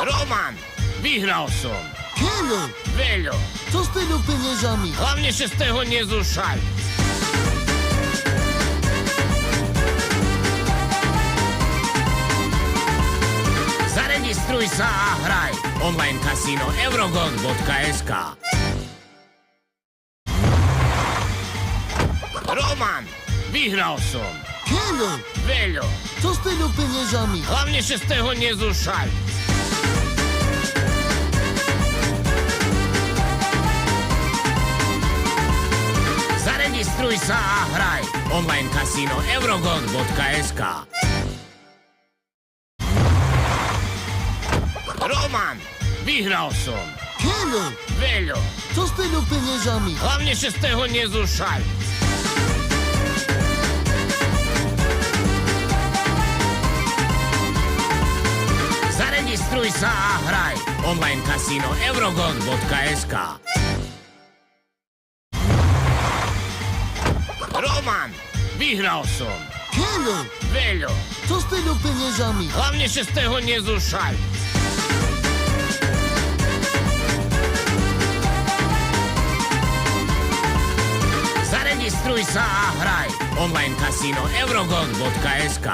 Roman, vyhral som. Keľo, Veľo. co s tými peniazami? Hlavne, že ste ho nezúšali. Zaregistruj sa a hraj. Online kasíno Eurogon.sk. Roman, vyhral som. Keľo, Veľo. co s tými peniazami? Hlavne, že ste ho nezúšali. Zaregistruj sa a hraj. Online kasíno Eurogon.sk. Roman, vyhral som. Keľo, Veľo. co s tými peniazami? Hlavne, že ste ho nezúšali. Zaregistruj sa a hraj. Online kasíno Eurogon.sk. Roman, vyhral som. Keľo, Veľo. co s tými peniazami? Hlavne, že ste ho nezúšali. Zaregistruj sa a hraj. Online kasíno Eurogon.sk.